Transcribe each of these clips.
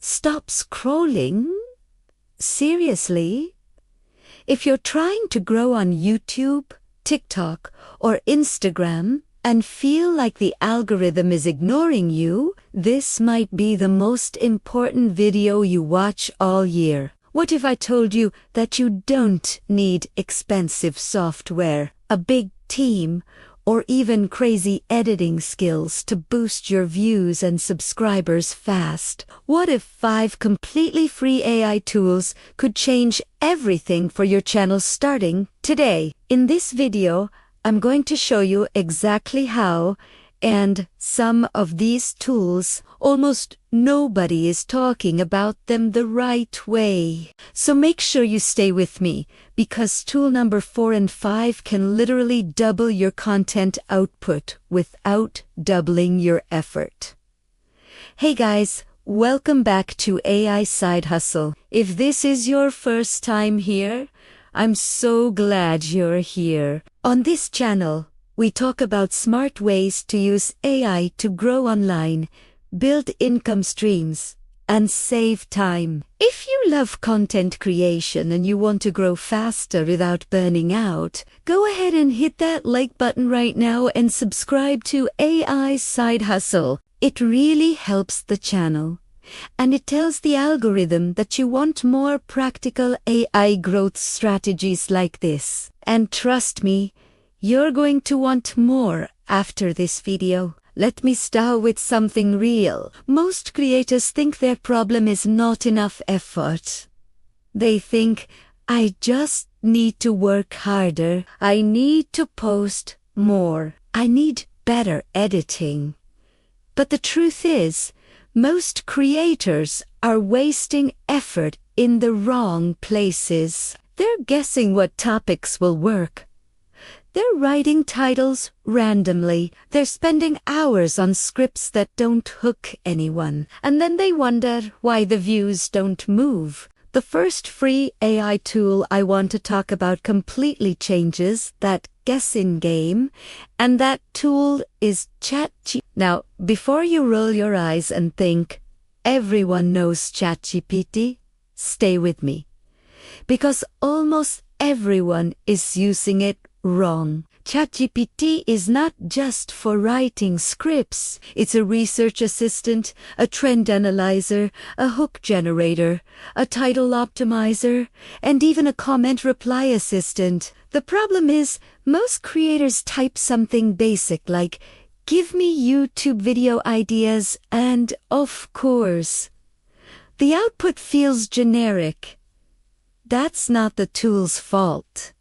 Stop scrolling? Seriously? If you're trying to grow on YouTube, TikTok, or Instagram and feel like the algorithm is ignoring you, this might be the most important video you watch all year. What if I told you that you don't need expensive software, a big team, or even crazy editing skills to boost your views and subscribers fast? What if 5 completely free AI tools could change everything for your channel starting today? In this video, I'm going to show you exactly how, and some of these tools, almost nobody is talking about them the right way. So make sure you stay with me, because tool number 4 and 5 can literally double your content output without doubling your effort. Hey guys, welcome back to AI Side Hustle. If this is your first time here, I'm so glad you're here. On this channel, we talk about smart ways to use AI to grow online, build income streams, and save time. If you love content creation and you want to grow faster without burning out, go ahead and hit that like button right now and subscribe to AI Side Hustle. It really helps the channel. And it tells the algorithm that you want more practical AI growth strategies like this. And trust me, you're going to want more after this video. Let me start with something real. Most creators think their problem is not enough effort. They think, I just need to work harder. I need to post more. I need better editing. But the truth is, most creators are wasting effort in the wrong places. They're guessing what topics will work. They're writing titles randomly. They're spending hours on scripts that don't hook anyone. And then they wonder why the views don't move. The first free AI tool I want to talk about completely changes that guessing game, and that tool is ChatGPT. Now, before you roll your eyes and think, everyone knows ChatGPT, stay with me. Because almost everyone is using it wrong. ChatGPT is not just for writing scripts. It's a research assistant, a trend analyzer, a hook generator, a title optimizer, and even a comment reply assistant. The problem is, most creators type something basic like, give me YouTube video ideas, and of course, the output feels generic. That's not the tool's fault.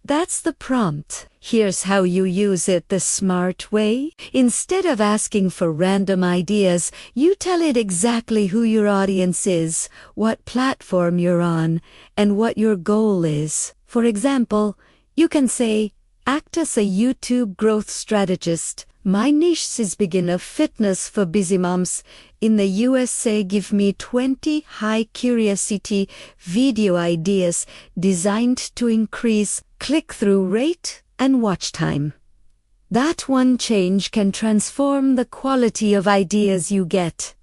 That's the prompt. Here's how you use it the smart way. Instead of asking for random ideas, you tell it exactly who your audience is, what platform you're on, and what your goal is. For example, you can say, act as a YouTube growth strategist. My niche is beginner fitness for busy moms. In the USA, give me 20 high curiosity video ideas designed to increase click-through rate and watch time. That one change can transform the quality of ideas you get.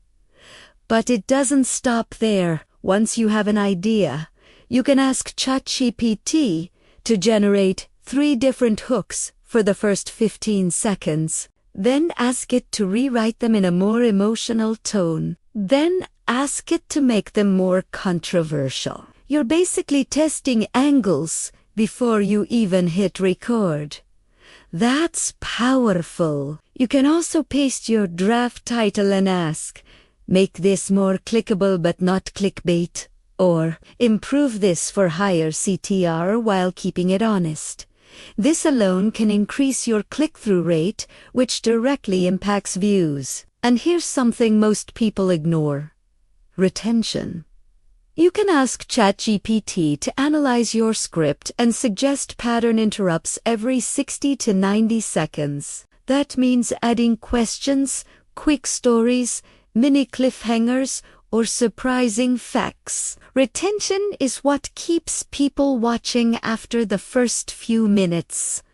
But it doesn't stop there. Once you have an idea, you can ask ChatGPT to generate 3 different hooks for the first 15 seconds. Then ask it to rewrite them in a more emotional tone. Then ask it to make them more controversial. You're basically testing angles before you even hit record. That's powerful. You can also paste your draft title and ask, make this more clickable but not clickbait, or improve this for higher CTR while keeping it honest. This alone can increase your click-through rate, which directly impacts views. And here's something most people ignore: retention. You can ask ChatGPT to analyze your script and suggest pattern interrupts every 60 to 90 seconds. That means adding questions, quick stories, mini cliffhangers, or surprising facts. Retention is what keeps people watching after the first few minutes.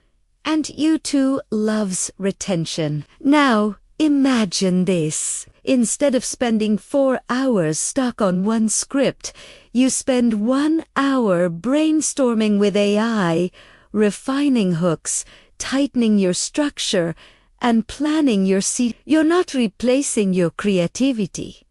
And YouTube loves retention. Now, imagine this. Instead of spending 4 hours stuck on one script, you spend 1 hour brainstorming with AI, refining hooks, tightening your structure, and planning your scene. You're not replacing your creativity.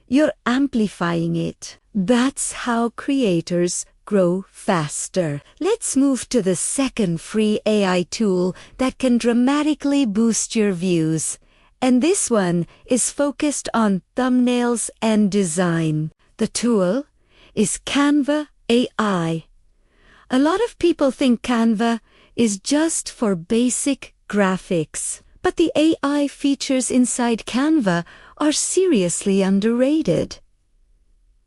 You're amplifying it. That's how creators grow faster. Let's move to the second free AI tool that can dramatically boost your views. And this one is focused on thumbnails and design. The tool is Canva AI. A lot of people think Canva is just for basic graphics, but the AI features inside Canva are seriously underrated.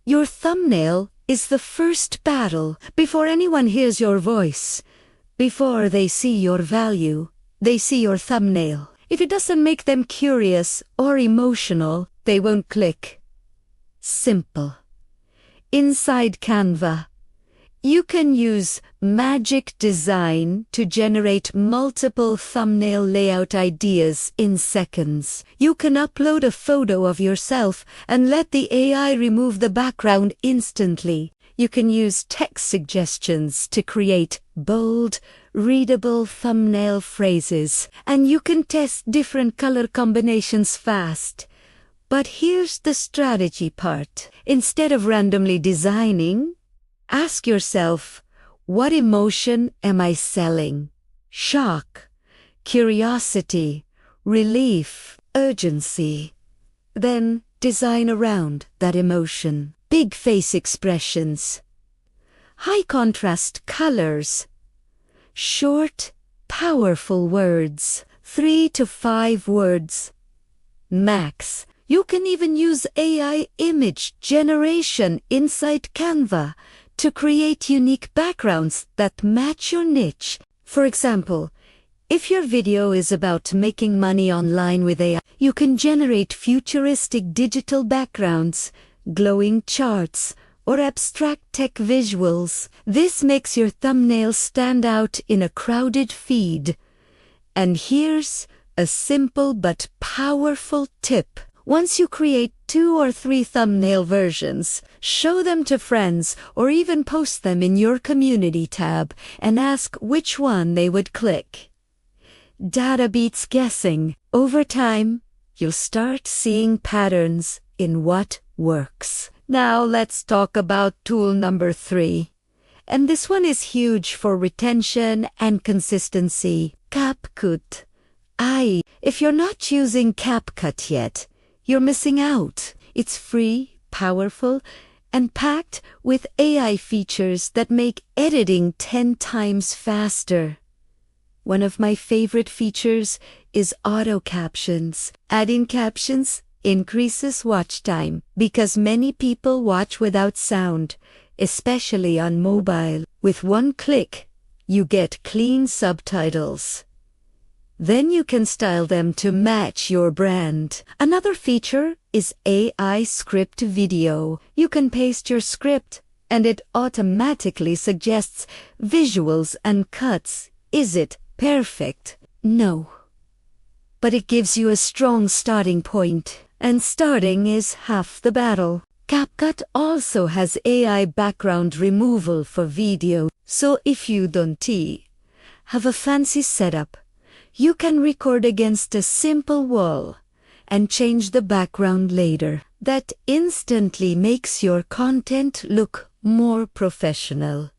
Your thumbnail is the first battle. Before anyone hears your voice, before they see your value, they see your thumbnail. If it doesn't make them curious or emotional, they won't click. Simple. Inside Canva, you can use Magic Design to generate multiple thumbnail layout ideas in seconds. You can upload a photo of yourself and let the AI remove the background instantly. You can use text suggestions to create bold, readable thumbnail phrases. And you can test different color combinations fast. But here's the strategy part. Instead of randomly designing, ask yourself, what emotion am I selling? Shock, curiosity, relief, urgency. Then design around that emotion. Big face expressions, high contrast colors, short, powerful words, 3 to 5 words max. You can even use AI image generation inside Canva to create unique backgrounds that match your niche. For example, if your video is about making money online with AI, you can generate futuristic digital backgrounds, glowing charts, or abstract tech visuals. This makes your thumbnail stand out in a crowded feed. And here's a simple but powerful tip. Once you create 2 or 3 thumbnail versions, show them to friends or even post them in your community tab and ask which one they would click. Data beats guessing. Over time, you'll start seeing patterns in what works. Now let's talk about tool number 3. And this one is huge for retention and consistency. CapCut. If you're not using CapCut yet, you're missing out. It's free, powerful, and packed with AI features that make editing 10 times faster. One of my favorite features is auto captions. Adding captions increases watch time because many people watch without sound, especially on mobile. With one click, you get clean subtitles. Then you can style them to match your brand. Another feature is AI script video. You can paste your script and it automatically suggests visuals and cuts. Is it perfect? No. But it gives you a strong starting point. And starting is half the battle. CapCut also has AI background removal for video. So if you don't have a fancy setup, you can record against a simple wall and change the background later. That instantly makes your content look more professional.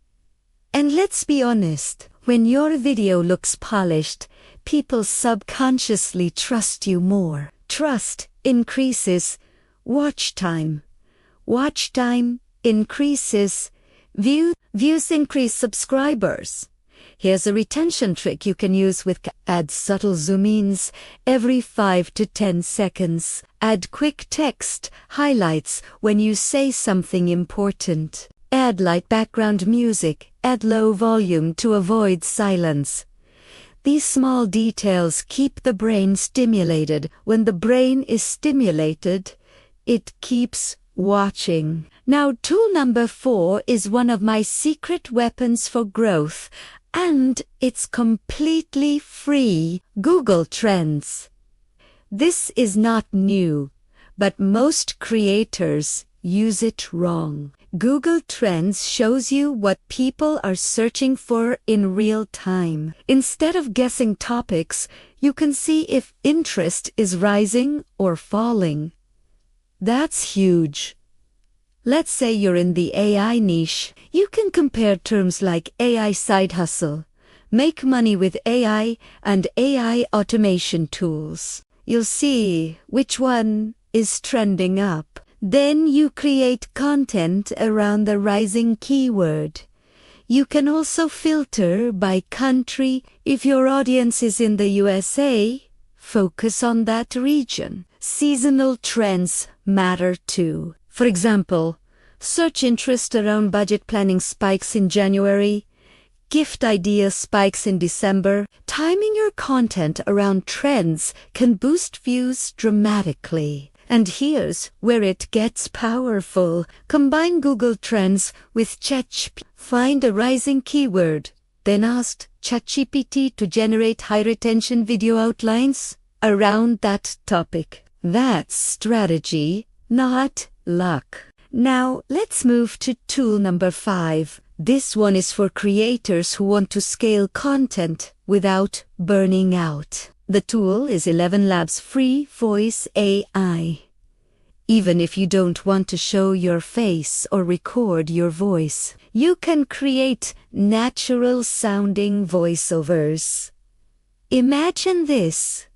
And let's be honest, when your video looks polished, people subconsciously trust you more. Trust increases watch time. Watch time increases views increase subscribers. Here's a retention trick you can use with add subtle zoom-ins every 5 to 10 seconds. Add quick text highlights when you say something important. Add light background music. Add low volume to avoid silence. These small details keep the brain stimulated. When the brain is stimulated, it keeps watching. Now, tool number 4 is one of my secret weapons for growth. And it's completely free. Google Trends. This is not new, but most creators use it wrong. Google Trends shows you what people are searching for in real time. Instead of guessing topics, you can see if interest is rising or falling. That's huge. Let's say you're in the AI niche. You can compare terms like AI side hustle, make money with AI, and AI automation tools. You'll see which one is trending up. Then you create content around the rising keyword. You can also filter by country. If your audience is in the USA, focus on that region. Seasonal trends matter too. For example, search interest around budget planning spikes in January, gift idea spikes in December. Timing your content around trends can boost views dramatically. And here's where it gets powerful. Combine Google Trends with ChatGPT. Find a rising keyword, then ask ChatGPT to generate high-retention video outlines around that topic. That's strategy, not luck. Now, let's move to tool number 5. This one is for creators who want to scale content without burning out. The tool is 11 Labs free voice AI. Even if you don't want to show your face or record your voice, you can create natural-sounding voiceovers. Imagine this.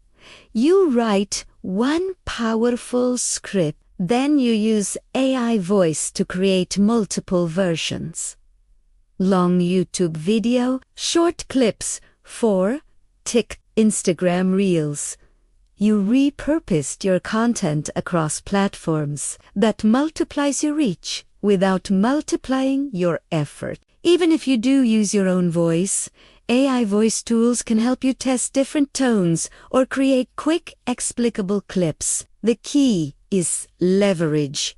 You write one powerful script, then you use AI voice to create multiple versions. Long YouTube video, short clips for TikTok, Instagram Reels. You repurposed your content across platforms. That multiplies your reach without multiplying your effort. Even if you do use your own voice, AI voice tools can help you test different tones or create quick, explicable clips. The key is leverage.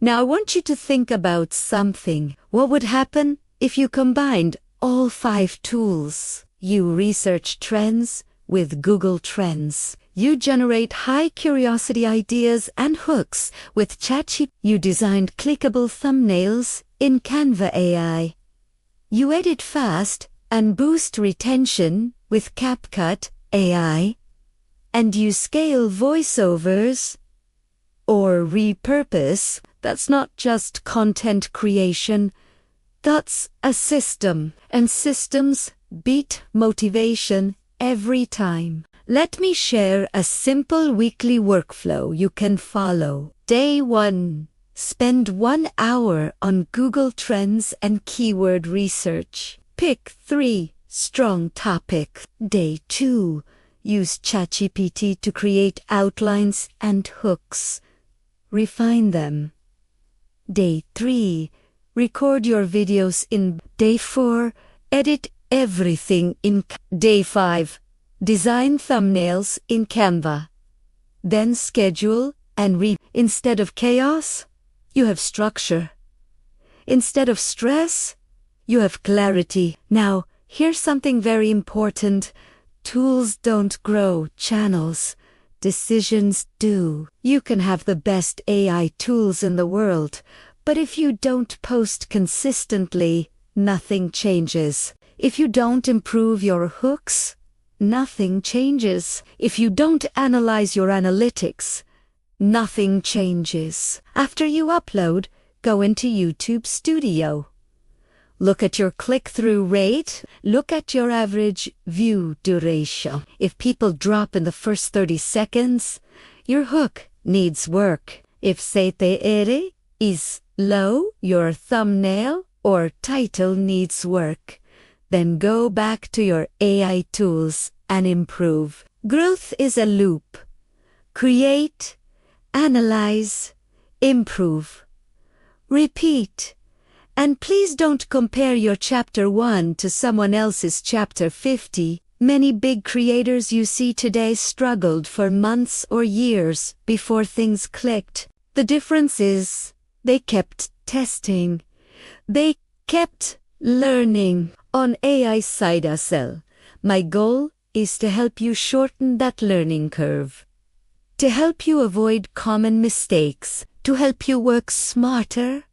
Now I want you to think about something. What would happen if you combined all 5 tools? You research trends with Google Trends. You generate high curiosity ideas and hooks with ChatGPT. You designed clickable thumbnails in Canva AI. You edit fast and boost retention with CapCut AI. And you scale voiceovers or repurpose. That's not just content creation. That's a system. And systems beat motivation every time. Let me share a simple weekly workflow you can follow. Day 1. Spend 1 hour on Google Trends and keyword research. Pick 3 strong topics. Day 2. Use ChatGPT to create outlines and hooks. Refine them. Day 3. Record your videos in. Day 4. Edit everything in. Day 5. Design thumbnails in Canva. Then schedule and read. Instead of chaos, you have structure. Instead of stress, you have clarity. Now, here's something very important. Tools don't grow channels. Decisions do. You can have the best AI tools in the world, but if you don't post consistently, nothing changes. If you don't improve your hooks, nothing changes. If you don't analyze your analytics, nothing changes. After you upload, go into YouTube Studio. Look at your click-through rate. Look at your average view duration. If people drop in the first 30 seconds, your hook needs work. If CTR is low, your thumbnail or title needs work. Then go back to your AI tools and improve. Growth is a loop. Create, analyze, improve. Repeat. And please don't compare your chapter 1 to someone else's chapter 50. Many big creators you see today struggled for months or years before things clicked. The difference is they kept testing. They kept learning. On AI Side Hustle, my goal is to help you shorten that learning curve. to help you avoid common mistakes, to help you work smarter,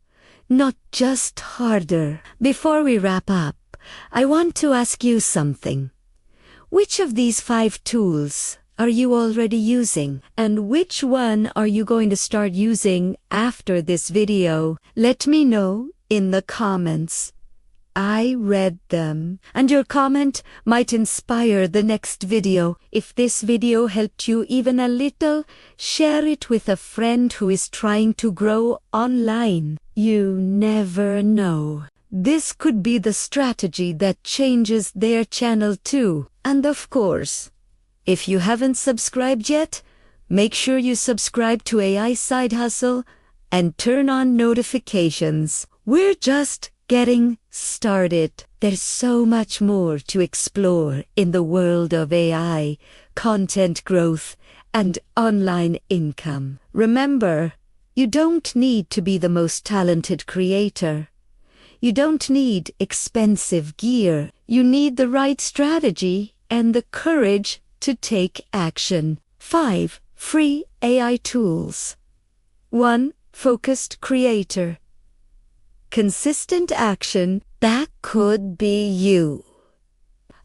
not just harder. Before we wrap up, I want to ask you something. Which of these 5 tools are you already using? And which one are you going to start using after this video? Let me know in the comments. I read them, and your comment might inspire the next video. If this video helped you even a little, share it with a friend who is trying to grow online. You never know. This could be the strategy that changes their channel too. And of course, if you haven't subscribed yet, make sure you subscribe to AI Side Hustle and turn on notifications. We're just getting started. There's so much more to explore in the world of AI, content growth, and online income. Remember, you don't need to be the most talented creator. You don't need expensive gear. You need the right strategy and the courage to take action. 5 free AI tools. 1. Focused creator. Consistent action, that could be you.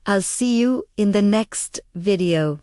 I'll see you in the next video.